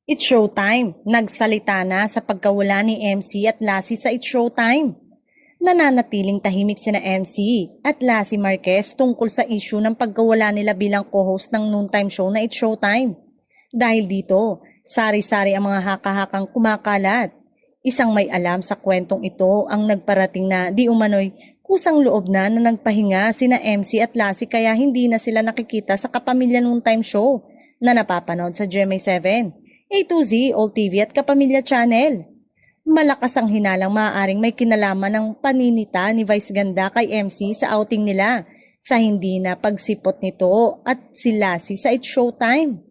It's Showtime. Nagsalita na sa pagkawala ni MC at Lassie sa It's Showtime. Nananatiling tahimik sina MC at Lassie Marquez tungkol sa issue ng pagkawala nila bilang co-host ng noontime show na It's Showtime. Dahil dito, sari-sari ang mga haka-hakang kumakalat. Isang may alam sa kwentong ito ang nagparating na di umano'y kusang loob na nagpahinga sina MC at Lassie kaya hindi na sila nakikita sa Kapamilya Noontime Show na napapanood sa GMA7, A2Z, All TV at Kapamilya Channel. Malakas ang hinalang maaaring may kinalaman ng paninita ni Vice Ganda kay MC sa outing nila sa hindi na pagsipot nito at si Lassie sa It's Showtime.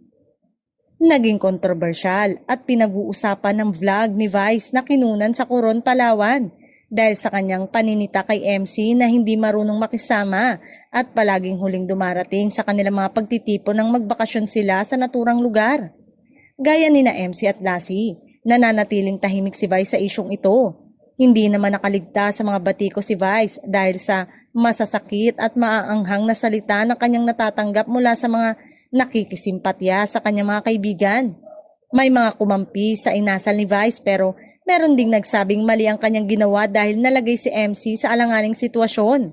Naging kontrobersyal at pinag-uusapan ng vlog ni Vice na kinunan sa Coron, Palawan dahil sa kanyang paninita kay MC na hindi marunong makisama at palaging huling dumarating sa kanilang mga pagtitipon ng magbakasyon sila sa naturang lugar. Gaya ni na MC at Lassie, nananatiling tahimik si Vice sa isyong ito. Hindi naman nakaligtas sa mga batiko si Vice dahil sa masasakit at maaanghang na salita na kanyang natatanggap mula sa mga nakikisimpatya sa kanyang mga kaibigan. May mga kumampi sa inasal ni Vice pero meron ding nagsabing mali ang kanyang ginawa dahil nalagay si MC sa alanganing sitwasyon.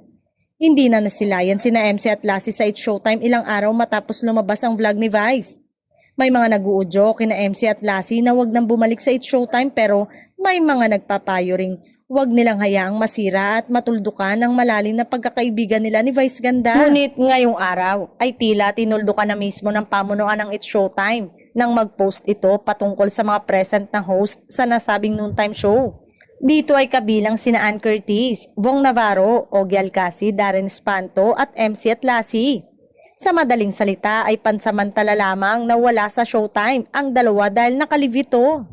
Hindi na nasilayan sina MC at Lassie sa It's Showtime ilang araw matapos lumabas ang vlog ni Vice. May mga nag-uudyo kina MC at Lassie na wag nang bumalik sa It's Showtime pero may mga nagpapayo ring wag nilang hayaang masira at matuldukan ang malalim na pagkakaibigan nila ni Vice Ganda. Ngunit ngayong araw ay tila tinuldukan na mismo ng pamunuan ng It's Showtime nang mag-post ito patungkol sa mga present na host sa nasabing noontime show. Dito ay kabilang sina Ann Curtis, Vong Navarro, Ogie Alcacid, Darren Espanto at MC at Lassie. Sa madaling salita ay pansamantala lamang na wala sa Showtime ang dalawa dahil nakalivito.